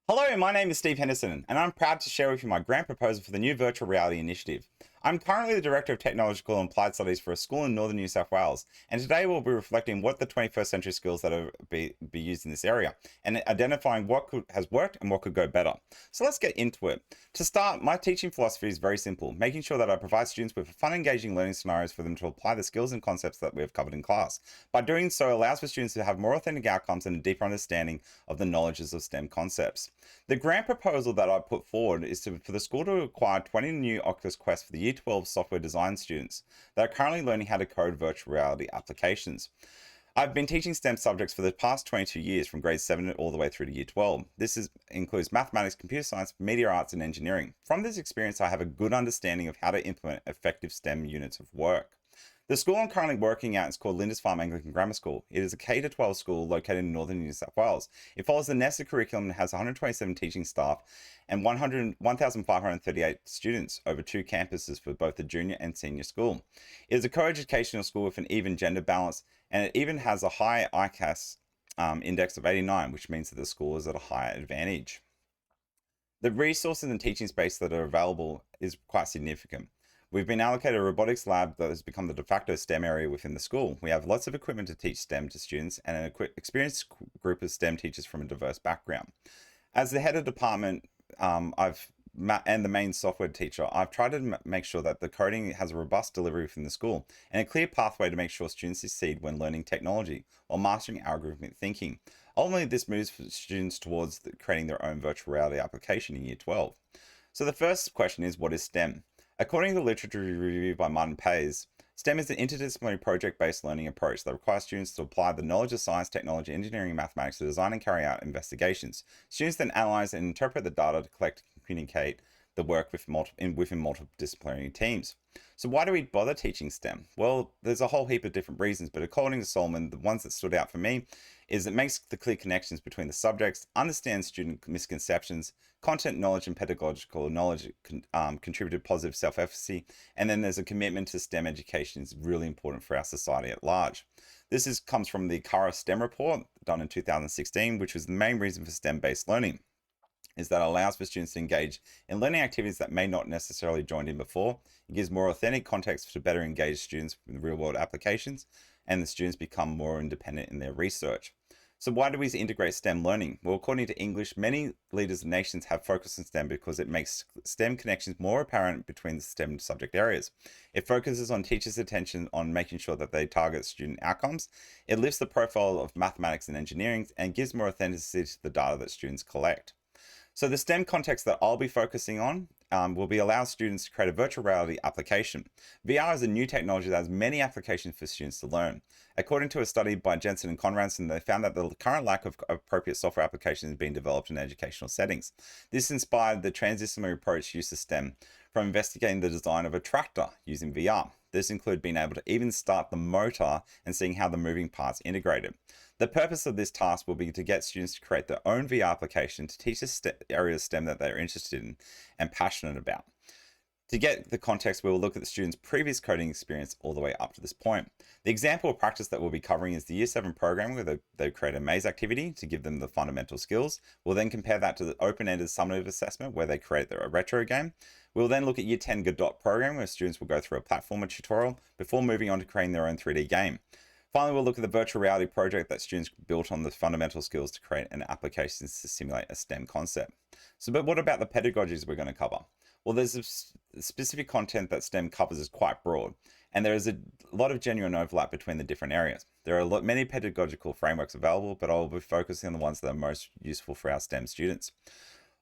Hello, my name is Steve Henderson, and I'm proud to share with you my grant proposal for the new Virtual Reality Initiative. I'm currently the Director of Technological and Applied Studies for a school in northern New South Wales, and today we'll be reflecting what the 21st century skills that are be used in this area, and identifying what has worked and what could go better. So let's get into it. To start, my teaching philosophy is very simple, making sure that I provide students with fun, engaging learning scenarios for them to apply the skills and concepts that we have covered in class. By doing so, allows for students to have more authentic outcomes and a deeper understanding of the knowledges of STEM concepts. The grant proposal that I put forward is for the school to acquire 20 new Oculus Quest for the Year 12 software design students that are currently learning how to code virtual reality applications. I've been teaching STEM subjects for the past 22 years, from grade 7 all the way through to Year 12. Includes mathematics, computer science, media arts, and engineering. From this experience, I have a good understanding of how to implement effective STEM units of work. The school I'm currently working at is called Lindisfarne Anglican Grammar School. It is a K-12 school located in northern New South Wales. It follows the NESA curriculum and has 127 teaching staff and 1,538 students over two campuses for both the junior and senior school. It is a co-educational school with an even gender balance, and it even has a high ICAS index of 89, which means that the school is at a higher advantage. The resources and teaching space that are available is quite significant. We've been allocated a robotics lab that has become the de facto STEM area within the school. We have lots of equipment to teach STEM to students and an experienced group of STEM teachers from a diverse background. As the head of department, and the main software teacher, I've tried to make sure that the coding has a robust delivery within the school and a clear pathway to make sure students succeed when learning technology while mastering algorithmic thinking. Ultimately, this moves students towards creating their own virtual reality application in Year 12. So the first question is, what is STEM? According to the literature review by Martin Pays, STEM is an interdisciplinary project-based learning approach that requires students to apply the knowledge of science, technology, engineering, and mathematics to design and carry out investigations. Students then analyze and interpret the data to collect and communicate the work within multidisciplinary teams. So why do we bother teaching STEM? Well, there's a whole heap of different reasons, but according to Solomon, the ones that stood out for me is it makes the clear connections between the subjects, understands student misconceptions, content knowledge and pedagogical knowledge contributed positive self-efficacy, and then there's a commitment to STEM education is really important for our society at large. Comes from the Cara STEM report done in 2016, which was the main reason for STEM-based learning is that it allows for students to engage in learning activities that may not necessarily joined in before. It gives more authentic context to better engage students in real world applications, and the students become more independent in their research. So why do we integrate STEM learning? Well, according to English, many leaders of nations have focused on STEM because it makes STEM connections more apparent between the STEM subject areas. It focuses on teachers' attention on making sure that they target student outcomes. It lifts the profile of mathematics and engineering and gives more authenticity to the data that students collect. So the STEM context that I'll be focusing on will be allow students to create a virtual reality application. VR is a new technology that has many applications for students to learn. According to a study by Jensen and Conradson, they found that the current lack of appropriate software applications is being developed in educational settings. This inspired the transdisciplinary approach used to STEM from investigating the design of a tractor using VR. This included being able to even start the motor and seeing how the moving parts integrated. The purpose of this task will be to get students to create their own VR application to teach the area of STEM that they're interested in and passionate about. To get the context, we will look at the students' previous coding experience all the way up to this point. The example of practice that we'll be covering is the Year 7 program where they create a maze activity to give them the fundamental skills. We'll then compare that to the open-ended summative assessment where they create a retro game. We'll then look at Year 10 Godot program where students will go through a platformer tutorial before moving on to creating their own 3D game. Finally, we'll look at the virtual reality project that students built on the fundamental skills to create an application to simulate a STEM concept. But what about the pedagogies we're going to cover? Well, there's a specific content that STEM covers is quite broad, and there is a lot of genuine overlap between the different areas. There are many pedagogical frameworks available, but I'll be focusing on the ones that are most useful for our STEM students.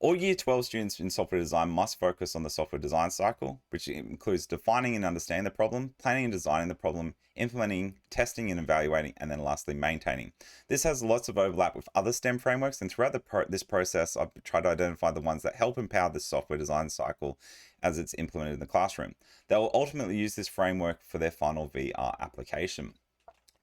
All Year 12 students in software design must focus on the software design cycle, which includes defining and understanding the problem, planning and designing the problem, implementing, testing and evaluating, and then lastly, maintaining. This has lots of overlap with other STEM frameworks, and throughout this process, I've tried to identify the ones that help empower the software design cycle as it's implemented in the classroom. They will ultimately use this framework for their final VR application.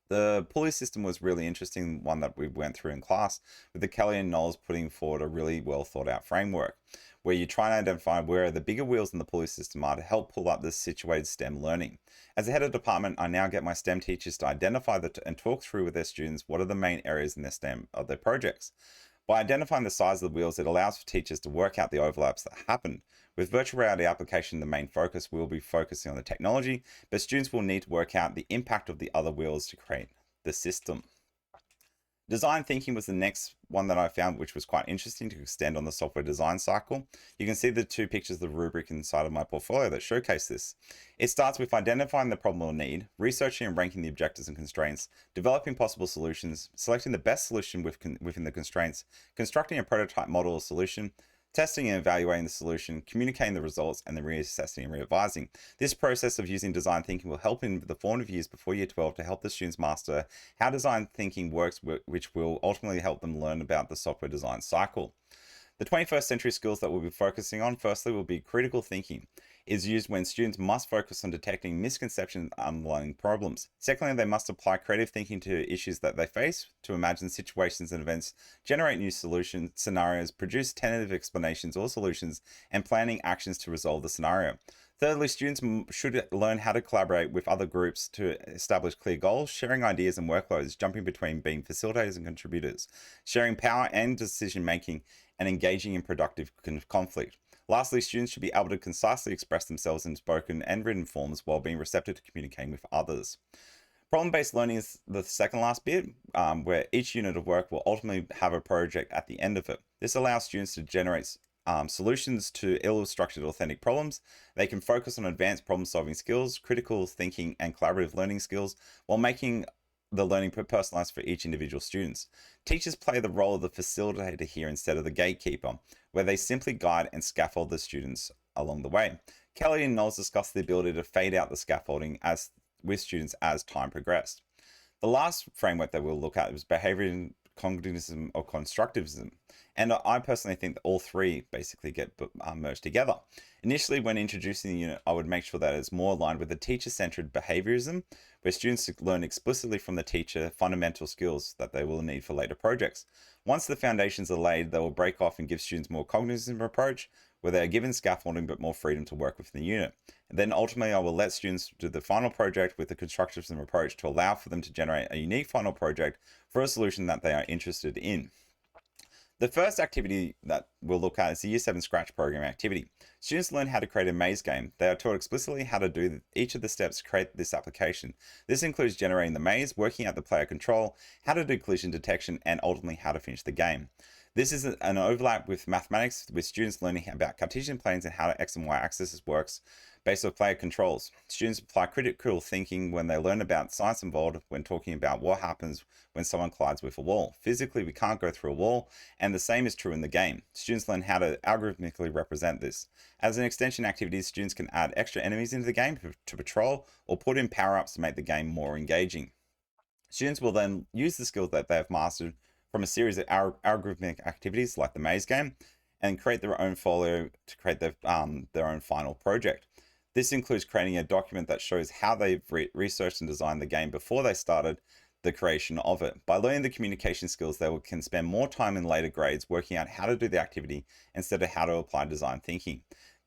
The Pulley System was really interesting, one that we went through in class, with the Kelly and Knowles putting forward a really well thought out framework, where you try and identify where the bigger wheels in the Pulley System are to help pull up this situated STEM learning. As a head of department, I now get my STEM teachers to identify and talk through with their students what are the main areas in their STEM of their projects. By identifying the size of the wheels, it allows for teachers to work out the overlaps that happen. With virtual reality application, the main focus will be focusing on the technology, but students will need to work out the impact of the other wheels to create the system. Design thinking was the next one that I found, which was quite interesting to extend on the software design cycle. You can see the two pictures of the rubric inside of my portfolio that showcase this. It starts with identifying the problem or need, researching and ranking the objectives and constraints, developing possible solutions, selecting the best solution within the constraints, constructing a prototype model or solution, testing and evaluating the solution, communicating the results, and then reassessing and revising. This process of using design thinking will help in the formative years before year 12 to help the students master how design thinking works, which will ultimately help them learn about the software design cycle. The 21st century skills that we'll be focusing on, firstly, will be critical thinking. Is used when students must focus on detecting misconceptions and underlying problems. Secondly, they must apply creative thinking to issues that they face, to imagine situations and events, generate new solution scenarios, produce tentative explanations or solutions, and planning actions to resolve the scenario. Thirdly, students should learn how to collaborate with other groups to establish clear goals, sharing ideas and workloads, jumping between being facilitators and contributors, sharing power and decision making, and engaging in productive conflict. Lastly, students should be able to concisely express themselves in spoken and written forms while being receptive to communicating with others. Problem-based learning is the second last bit, where each unit of work will ultimately have a project at the end of it. This allows students to generate solutions to ill-structured authentic problems. They can focus on advanced problem-solving skills, critical thinking, and collaborative learning skills while making the learning personalized for each individual students. Teachers play the role of the facilitator here instead of the gatekeeper, where they simply guide and scaffold the students along the way. Kelly and Knowles discussed the ability to fade out the scaffolding with students as time progressed. The last framework that we'll look at was behavior cognitism or constructivism. And I personally think that all three basically get merged together. Initially, when introducing the unit, I would make sure that it's more aligned with the teacher-centered behaviorism, where students learn explicitly from the teacher fundamental skills that they will need for later projects. Once the foundations are laid, they will break off and give students more cognitism approach, where they are given scaffolding but more freedom to work within the unit. And then ultimately, I will let students do the final project with the constructivism approach to allow for them to generate a unique final project for a solution that they are interested in. The first activity that we'll look at is the Year 7 Scratch programming activity. Students learn how to create a maze game. They are taught explicitly how to do each of the steps to create this application. This includes generating the maze, working out the player control, how to do collision detection, and ultimately how to finish the game. This is an overlap with mathematics, with students learning about Cartesian planes and how X and Y axis works based on player controls. Students apply critical thinking when they learn about science involved when talking about what happens when someone collides with a wall. Physically, we can't go through a wall, and the same is true in the game. Students learn how to algorithmically represent this. As an extension activity, students can add extra enemies into the game to patrol or put in power-ups to make the game more engaging. Students will then use the skills that they have mastered from a series of algorithmic activities like the maze game and create their own folio to create their own final project. This includes creating a document that shows how they've researched and designed the game before they started the creation of it. By learning the communication skills, they can spend more time in later grades working out how to do the activity instead of how to apply design thinking.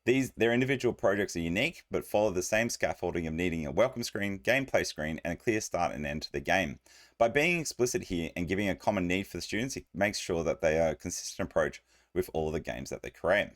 Their individual projects are unique, but follow the same scaffolding of needing a welcome screen, gameplay screen, and a clear start and end to the game. By being explicit here and giving a common need for the students, it makes sure that they are a consistent approach with all the games that they create.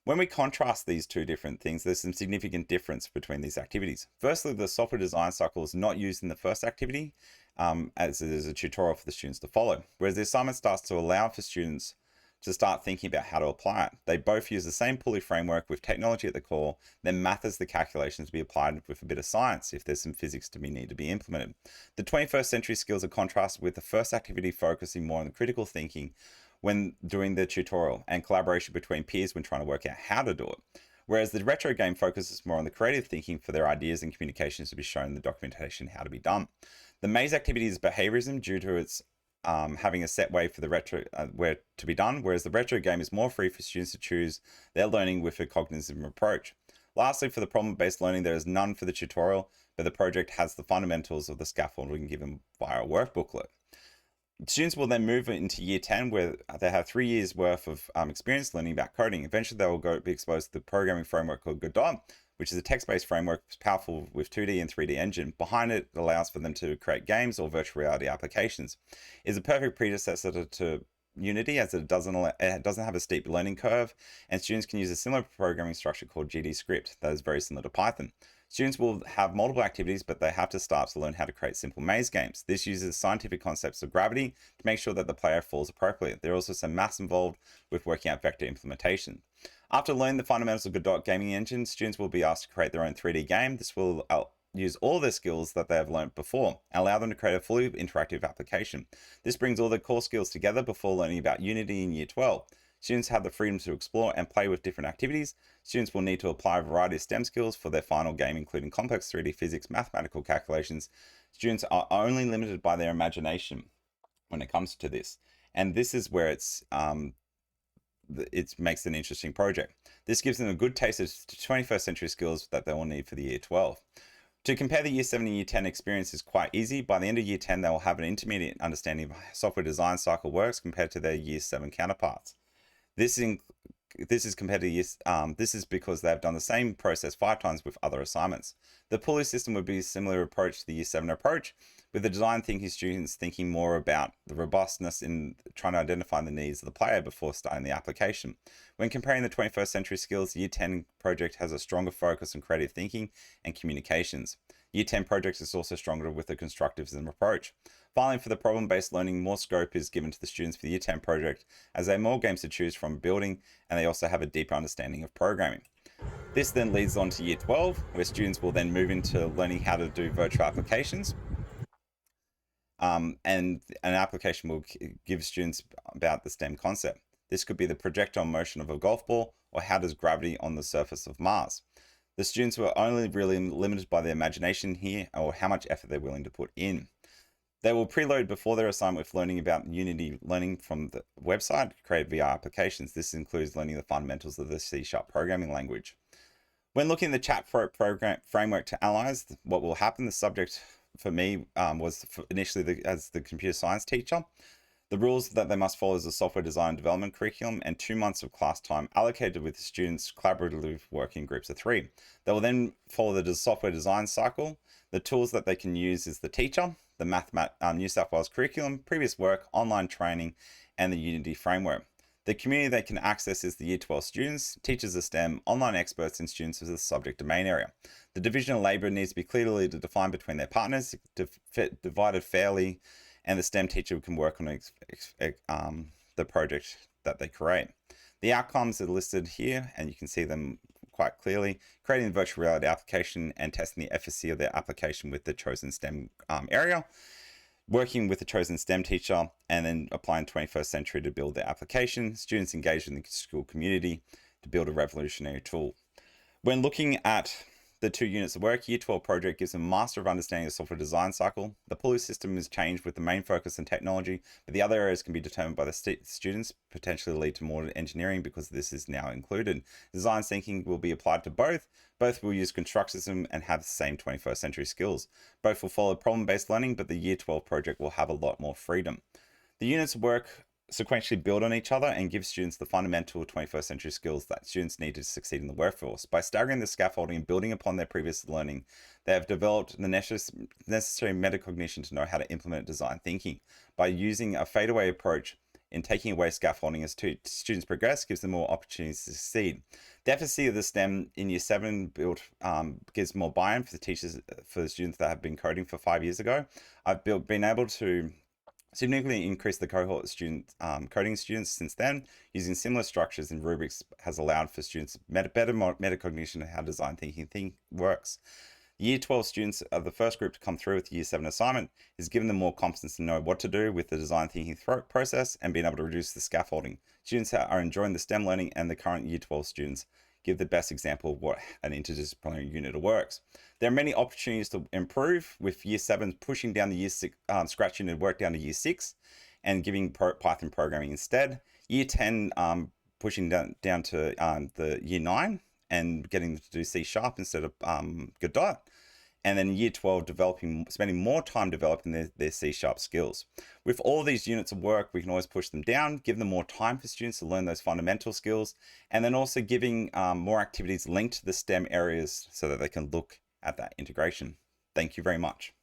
When we contrast these two different things, there's some significant difference between these activities. Firstly, the software design cycle is not used in the first activity, as it is a tutorial for the students to follow, whereas the assignment starts to allow for students to start thinking about how to apply it. They both use the same Pulley framework with technology at the core, then math as the calculations to be applied with a bit of science if there's some physics to need to be implemented. The 21st century skills are contrasted with the first activity focusing more on critical thinking when doing the tutorial and collaboration between peers when trying to work out how to do it. Whereas the retro game focuses more on the creative thinking for their ideas and communications to be shown in the documentation how to be done. The maze activity is behaviorism due to its having a set way for the retro where to be done, whereas the retro game is more free for students to choose their learning with a cognitive approach. Lastly, for the problem-based learning, there is none for the tutorial, but the project has the fundamentals of the scaffolding given via a work booklet. Students will then move into year 10 where they have 3 years worth of experience learning about coding. Eventually they will be exposed to the programming framework called Godot, which is a text-based framework powerful with 2D and 3D engine. Behind it, it allows for them to create games or virtual reality applications. It is a perfect predecessor to Unity, as it doesn't have a steep learning curve, and students can use a similar programming structure called GDScript that is very similar to Python. Students will have multiple activities, but they have to start to learn how to create simple maze games. This uses scientific concepts of gravity to make sure that the player falls appropriately. There are also some maths involved with working out vector implementation. After learning the fundamentals of Godot gaming engine, students will be asked to create their own 3D game. This will use all their skills that they have learned before and allow them to create a fully interactive application. This brings all their core skills together before learning about Unity in Year 12. Students have the freedom to explore and play with different activities. Students will need to apply a variety of STEM skills for their final game, including complex 3D physics, mathematical calculations. Students are only limited by their imagination when it comes to this. And this is where it makes an interesting project. This gives them a good taste of 21st century skills that they will need for the Year 12. To compare the Year 7 and Year 10 experience is quite easy. By the end of Year 10, they will have an intermediate understanding of how software design cycle works compared to their Year 7 counterparts. This is compared to this is because they have done the same process 5 times with other assignments. The Pulley system would be a similar approach to the Year 7 approach, with the design thinking students thinking more about the robustness in trying to identify the needs of the player before starting the application. When comparing the 21st century skills, the Year 10 project has a stronger focus on creative thinking and communications. Year 10 project is also stronger with the constructivism approach. Finally, for the problem-based learning, more scope is given to the students for the Year 10 project, as they have more games to choose from building, and they also have a deeper understanding of programming. This then leads on to Year 12, where students will then move into learning how to do virtual applications. And an application will give students about the STEM concept. This could be the projectile motion of a golf ball, or how does gravity on the surface of Mars. The students were only really limited by their imagination here, or how much effort they're willing to put in. They will preload before their assignment with learning about Unity, learning from the website to create VR applications. This includes learning the fundamentals of the C# programming language. When looking at the chat program framework to analyze what will happen, the subject for me was initially as the computer science teacher. The rules that they must follow is a software design and development curriculum and 2 months of class time allocated with the students collaboratively working in groups of 3. They will then follow the software design cycle. The tools that they can use is the teacher, the New South Wales curriculum, previous work, online training, and the Unity framework. The community they can access is the Year 12 students, teachers of STEM, online experts, and students of the subject domain area. The division of labour needs to be clearly defined between their partners, divided fairly, and the STEM teacher can work on the project that they create. The outcomes are listed here, and you can see them quite clearly. Creating the virtual reality application and testing the efficacy of their application with the chosen STEM area. Working with the chosen STEM teacher, and then applying 21st century to build their application. Students engaged in the school community to build a revolutionary tool. When looking at the 2 units of work, Year 12 project gives a master of understanding of software design cycle. The Pulley system is changed with the main focus on technology, but the other areas can be determined by the students, potentially lead to more engineering because this is now included. Design thinking will be applied to both. Both will use constructivism and have the same 21st century skills. Both will follow problem-based learning, but the Year 12 project will have a lot more freedom. The units of work sequentially build on each other and give students the fundamental 21st century skills that students need to succeed in the workforce. By staggering the scaffolding and building upon their previous learning, they have developed the necessary metacognition to know how to implement design thinking. By using a fadeaway approach in taking away scaffolding as students progress, gives them more opportunities to succeed. The efficacy of the STEM in Year 7 gives more buy-in for the teachers, for the students that have been coding for 5 years ago. I've been able to significantly increased the cohort of coding students since then. Using similar structures in rubrics has allowed for students better metacognition of how design thinking works. Year 12 students are the first group to come through with the Year 7 assignment, is giving them more competence to know what to do with the design thinking process and being able to reduce the scaffolding. Students are enjoying the STEM learning, and the current Year 12 students give the best example of what an interdisciplinary unit works. There are many opportunities to improve, with Year 7 pushing down the Year 6, Scratch unit work down to Year 6 and giving Python programming instead. Year 10 pushing down to the Year 9 and getting them to do C# instead of Godot. And then Year 12 spending more time developing their C# skills. With all these units of work, we can always push them down, give them more time for students to learn those fundamental skills, and then also giving more activities linked to the STEM areas so that they can look at that integration. Thank you very much.